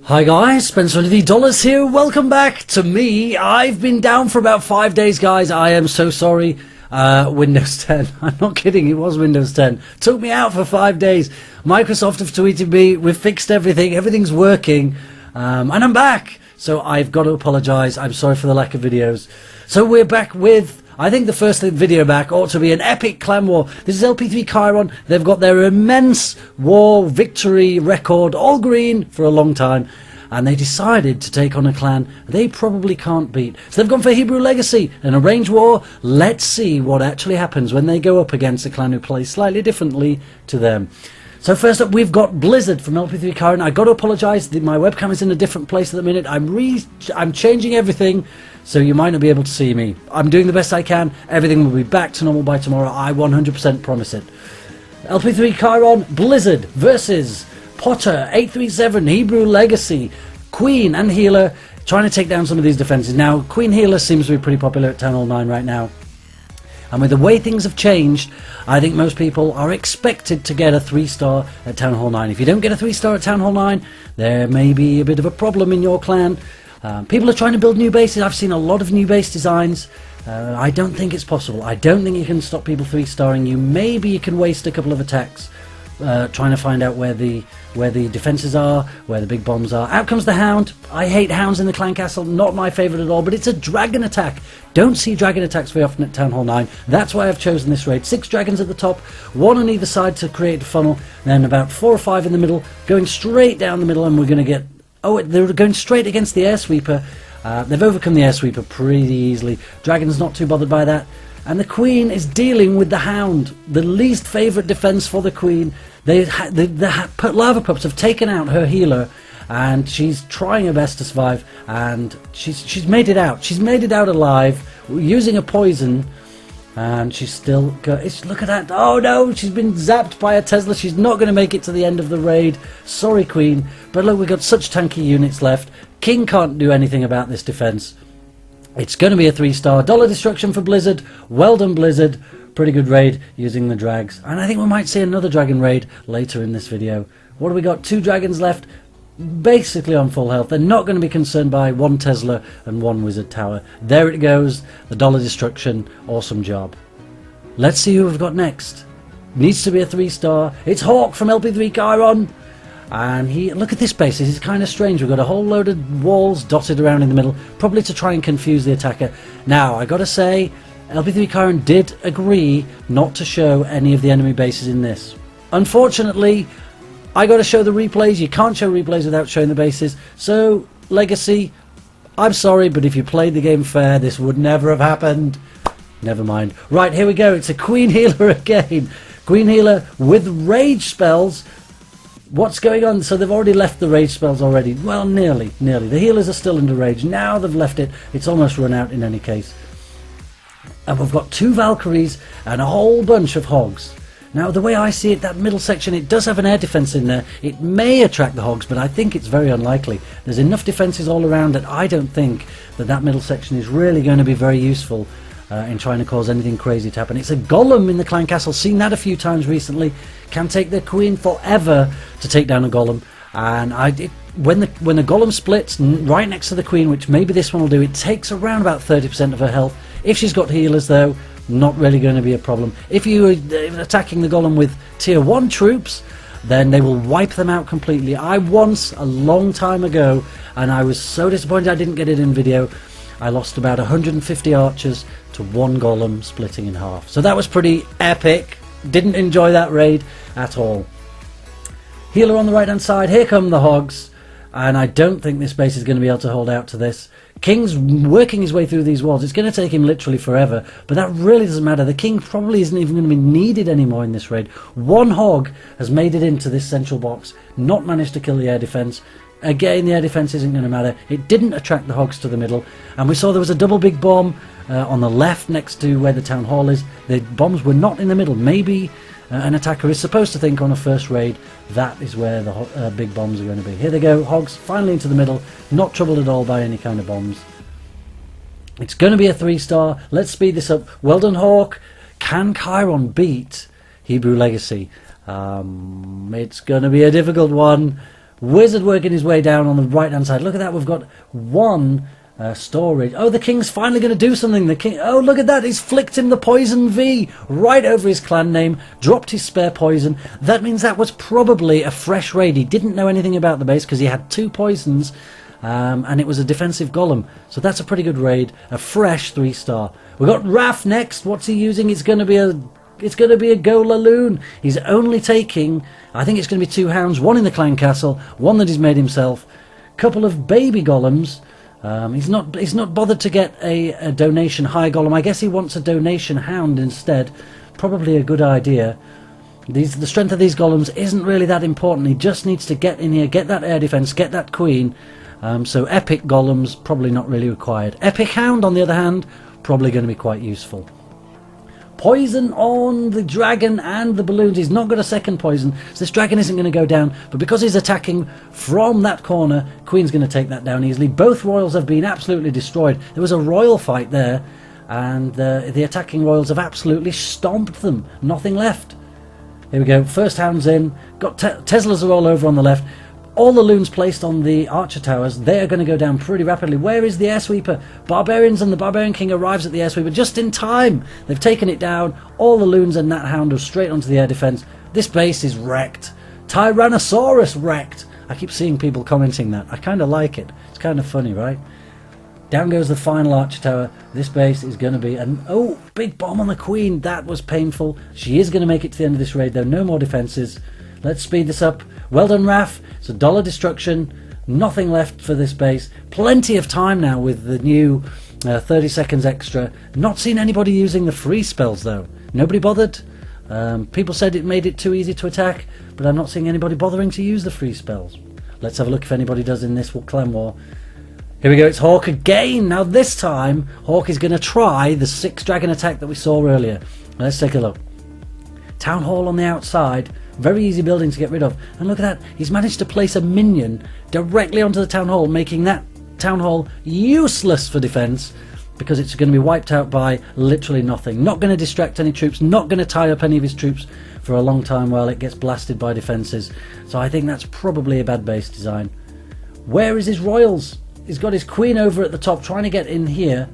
Hi guys, Spencer of the Dollars here. Welcome back to me. I've been down for about 5 days, guys. I am so sorry. Windows 10. I'm not kidding, it was Windows 10. Took me out for 5 days. Microsoft have tweeted me, we've fixed everything, everything's working, and I'm back. So I've got to apologise. I'm sorry for the lack of videos. So we're back with, I think the first video back ought to be an epic clan war. This is LP3 Chiron. They've got their immense war victory record, all green, for a long time. And they decided to take on a clan they probably can't beat. So they've gone for Hebrew Legacy, an arranged war. Let's see what actually happens when they go up against a clan who plays slightly differently to them. So first up, we've got Blizzard from LP3 Chiron. I got to apologise, my webcam is in a different place at the minute. I'm changing everything, so you might not be able to see me. I'm doing the best I can. Everything will be back to normal by tomorrow. I 100% promise it. LP3 Chiron, Blizzard versus Potter, 837, Hebrew Legacy, Queen and Healer, trying to take down some of these defences. Now, Queen Healer seems to be pretty popular at Town Hall 9 right now. And with the way things have changed, I think most people are expected to get a 3-star at Town Hall 9. If you don't get a 3-star at Town Hall 9, there may be a bit of a problem in your clan. People are trying to build new bases. I've seen a lot of new base designs. I don't think it's possible. I don't think you can stop people 3-starring you. Maybe you can waste a couple of attacks trying to find out where the defences are, where the big bombs are. Out comes the Hound. I hate Hounds in the clan castle, not my favourite at all, but it's a dragon attack. Don't see dragon attacks very often at Town Hall 9. That's why I've chosen this raid. 6 dragons at the top, 1 on either side to create a funnel, then about 4 or 5 in the middle, going straight down the middle, and we're going to get... Oh, they're going straight against the air sweeper. They've overcome the air sweeper pretty easily. Dragon's not too bothered by that. And the Queen is dealing with the Hound, the least favourite defence for the Queen. The lava pups have taken out her healer, and she's trying her best to survive, and she's made it out. She's made it out alive, using a poison, and she's still look at that. Oh no, she's been zapped by a Tesla. She's not going to make it to the end of the raid. Sorry, Queen. But look, we've got such tanky units left. King can't do anything about this defence. It's going to be a 3-star. Dollar destruction for Blizzard. Well done, Blizzard. Pretty good raid using the drags. And I think we might see another dragon raid later in this video. What do we got? 2 dragons left, basically on full health. They're not going to be concerned by 1 Tesla and 1 wizard tower. There it goes. The dollar destruction. Awesome job. Let's see who we've got next. Needs to be a 3-star. It's Hawk from LP3 Chiron. And look at this base. This is kind of strange. We've got a whole load of walls dotted around in the middle, probably to try and confuse the attacker. Now, I got to say, LP3 Chiron did agree not to show any of the enemy bases in this. Unfortunately, I got to show the replays. You can't show replays without showing the bases. So, Legacy, I'm sorry, but if you played the game fair, this would never have happened. Never mind. Right, here we go. It's a Queen Healer again. Queen Healer with rage spells. What's going on? So they've already left the rage spells already. Well, nearly. The healers are still under rage. Now they've left it. It's almost run out in any case. And we've got 2 Valkyries and a whole bunch of Hogs. Now, the way I see it, that middle section, it does have an air defense in there. It may attract the Hogs, but I think it's very unlikely. There's enough defenses all around that I don't think that middle section is really going to be very useful in trying to cause anything crazy to happen. It's a Golem in the clan castle. Seen that a few times recently. Can take the Queen forever to take down a Golem. And when the Golem splits right next to the Queen, which maybe this one will do, it takes around about 30% of her health. If she's got healers though, not really going to be a problem. If you are attacking the Golem with tier 1 troops, then they will wipe them out completely. I once, a long time ago, and I was so disappointed I didn't get it in video, I lost about 150 archers to 1 Golem splitting in half. So that was pretty epic. Didn't enjoy that raid at all. Healer on the right hand side. Here come the Hogs. And I don't think this base is going to be able to hold out to this. King's working his way through these walls. It's going to take him literally forever. But that really doesn't matter. The King probably isn't even going to be needed anymore in this raid. 1 Hog has made it into this central box. Not managed to kill the air defense. Again, the air defense isn't going to matter. It didn't attract the Hogs to the middle. And we saw there was a double big bomb on the left next to where the town hall is. The bombs were not in the middle. Maybe an attacker is supposed to think on a first raid that is where the big bombs are going to be. Here they go. Hogs finally into the middle. Not troubled at all by any kind of bombs. It's going to be a 3-star. Let's speed this up. Well done, Hawk. Can Chiron beat Hebrew Legacy? It's going to be a difficult one. Wizard working his way down on the right hand side. Look at that, we've got one storage. Oh, the king's finally going to do something. The king, oh, look at that, he's flicked him the poison V right over his clan name, dropped his spare poison. That means that was probably a fresh raid. He didn't know anything about the base because he had 2 poisons, and it was a defensive golem. So that's a pretty good raid, a fresh 3-star. We've got Raf next. What's he using? It's going to be a Golaloon. He's only taking, I think it's going to be 2 hounds, 1 in the clan castle, 1 that he's made himself, couple of baby golems. He's not bothered to get a donation high golem. I guess he wants a donation hound instead. Probably a good idea. The strength of these golems isn't really that important. He just needs to get in here, get that air defense, get that queen. So epic golems, probably not really required. Epic hound, on the other hand, probably going to be quite useful. Poison on the dragon and the balloons. He's not got a second poison, so this dragon isn't going to go down. But because he's attacking from that corner, Queen's going to take that down easily. Both royals have been absolutely destroyed. There was a royal fight there, and the attacking royals have absolutely stomped them. Nothing left. Here we go. First hound's in. Got Teslas are all over on the left. All the loons placed on the archer towers, they are going to go down pretty rapidly. Where is the air sweeper? Barbarians, and the Barbarian King arrives at the air sweeper just in time. They've taken it down. All the loons and that hound are straight onto the air defense. This base is wrecked. Tyrannosaurus wrecked. I keep seeing people commenting that. I kind of like it. It's kind of funny, right? Down goes the final archer tower. This base is going to be an... Oh, big bomb on the queen. That was painful. She is going to make it to the end of this raid, though. No more defenses. Let's speed this up. Well done, Raf. It's $1 destruction. Nothing left for this base. Plenty of time now with the new 30 seconds extra. Not seen anybody using the free spells, though. Nobody bothered. People said it made it too easy to attack, but I'm not seeing anybody bothering to use the free spells. Let's have a look if anybody does in this clan war. Here we go, it's Hawk again. Now this time, Hawk is going to try the 6 dragon attack that we saw earlier. Let's take a look. Town Hall on the outside. Very easy building to get rid of. And look at that, he's managed to place a minion directly onto the Town Hall, making that Town Hall useless for defence, because it's going to be wiped out by literally nothing. Not going to distract any troops, not going to tie up any of his troops for a long time while it gets blasted by defences. So I think that's probably a bad base design. Where is his royals? He's got his queen over at the top trying to get in here.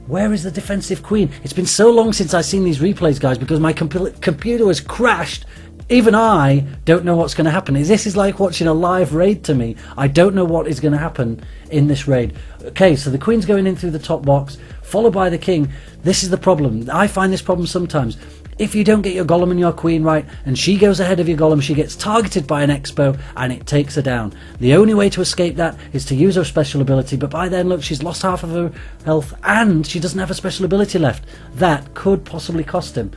Where is the defensive queen? It's been so long since I've seen these replays, guys, because my computer has crashed. Even I don't know what's going to happen. This is like watching a live raid to me. I don't know what is going to happen in this raid. Okay, so the queen's going in through the top box, followed by the king. This is the problem. I find this problem sometimes. If you don't get your golem and your queen right, and she goes ahead of your golem, she gets targeted by an expo, and it takes her down. The only way to escape that is to use her special ability, but by then, look, she's lost half of her health, and she doesn't have a special ability left. That could possibly cost him.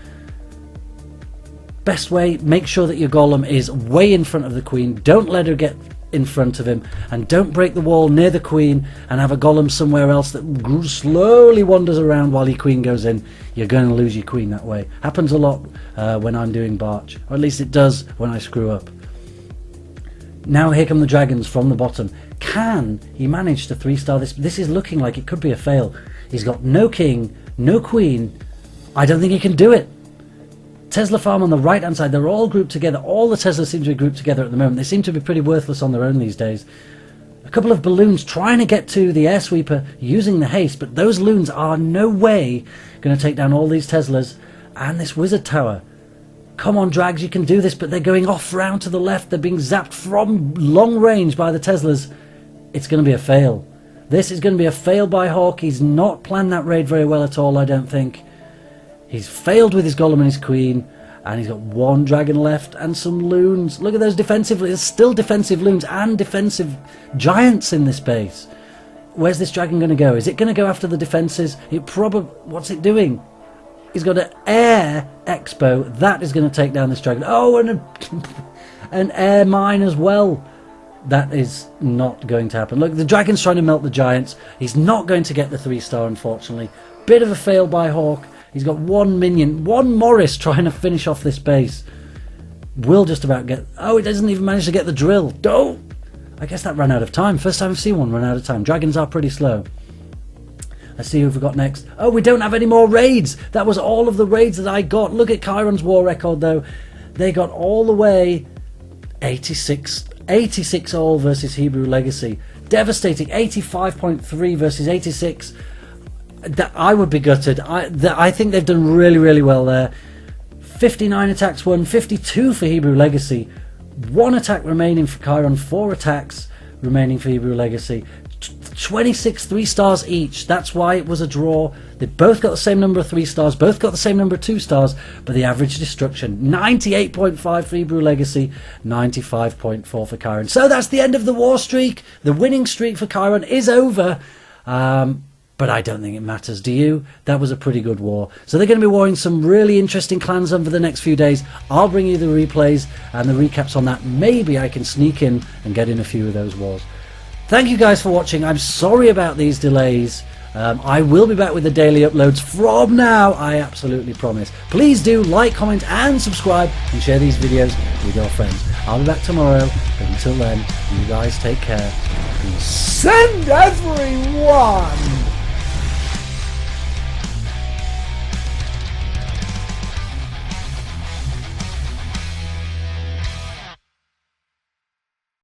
Best way, make sure that your golem is way in front of the queen. Don't let her get in front of him, and don't break the wall near the queen and have a golem somewhere else that slowly wanders around while your queen goes in. You're going to lose your queen that way. Happens a lot when I'm doing Barch, or at least it does when I screw up. Now here come the dragons from the bottom. Can he manage to 3-star this? This is looking like it could be a fail. He's got no king, no queen. I don't think he can do it. Tesla farm on the right hand side, they're all grouped together. All the Teslas seem to be grouped together at the moment. They seem to be pretty worthless on their own these days. A couple of balloons trying to get to the air sweeper using the haste, but those loons are no way going to take down all these Teslas and this wizard tower. Come on, drags, you can do this, but they're going off round to the left. They're being zapped from long range by the Teslas. It's going to be a fail. This is going to be a fail by Hawk. He's not planned that raid very well at all, I don't think. He's failed with his golem and his queen, and he's got 1 dragon left and some loons. Look at those defensive, there's still defensive loons and defensive giants in this base. Where's this dragon going to go? Is it going to go after the defences? It probably, what's it doing? He's got an air expo. That is going to take down this dragon. Oh, and an air mine as well. That is not going to happen. Look, the dragon's trying to melt the giants. He's not going to get the 3-star, unfortunately. Bit of a fail by Hawk. He's got 1 minion, 1 Morris trying to finish off this base. Will just about get... Oh, it doesn't even manage to get the drill. Oh! I guess that ran out of time. First time I've seen one run out of time. Dragons are pretty slow. Let's see who we've got next. Oh, we don't have any more raids. That was all of the raids that I got. Look at Chiron's war record, though. They got all the way 86 86 all versus Hebrew Legacy. Devastating 85.3 versus 86. I would be gutted. I think they've done really, really well there. 59 attacks won, 52 for Hebrew Legacy. 1 attack remaining for Chiron, 4 attacks remaining for Hebrew Legacy. 26 3 stars each. That's why it was a draw. They both got the same number of 3 stars, both got the same number of 2 stars, but the average destruction 98.5 for Hebrew Legacy, 95.4 for Chiron. So that's the end of the war streak. The winning streak for Chiron is over. But I don't think it matters. Do you? That was a pretty good war. So they're going to be warring some really interesting clans over the next few days. I'll bring you the replays and the recaps on that. Maybe I can sneak in and get in a few of those wars. Thank you guys for watching. I'm sorry about these delays. I will be back with the daily uploads from now, I absolutely promise. Please do like, comment and subscribe and share these videos with your friends. I'll be back tomorrow, but until then, you guys take care. Peace. Send everyone!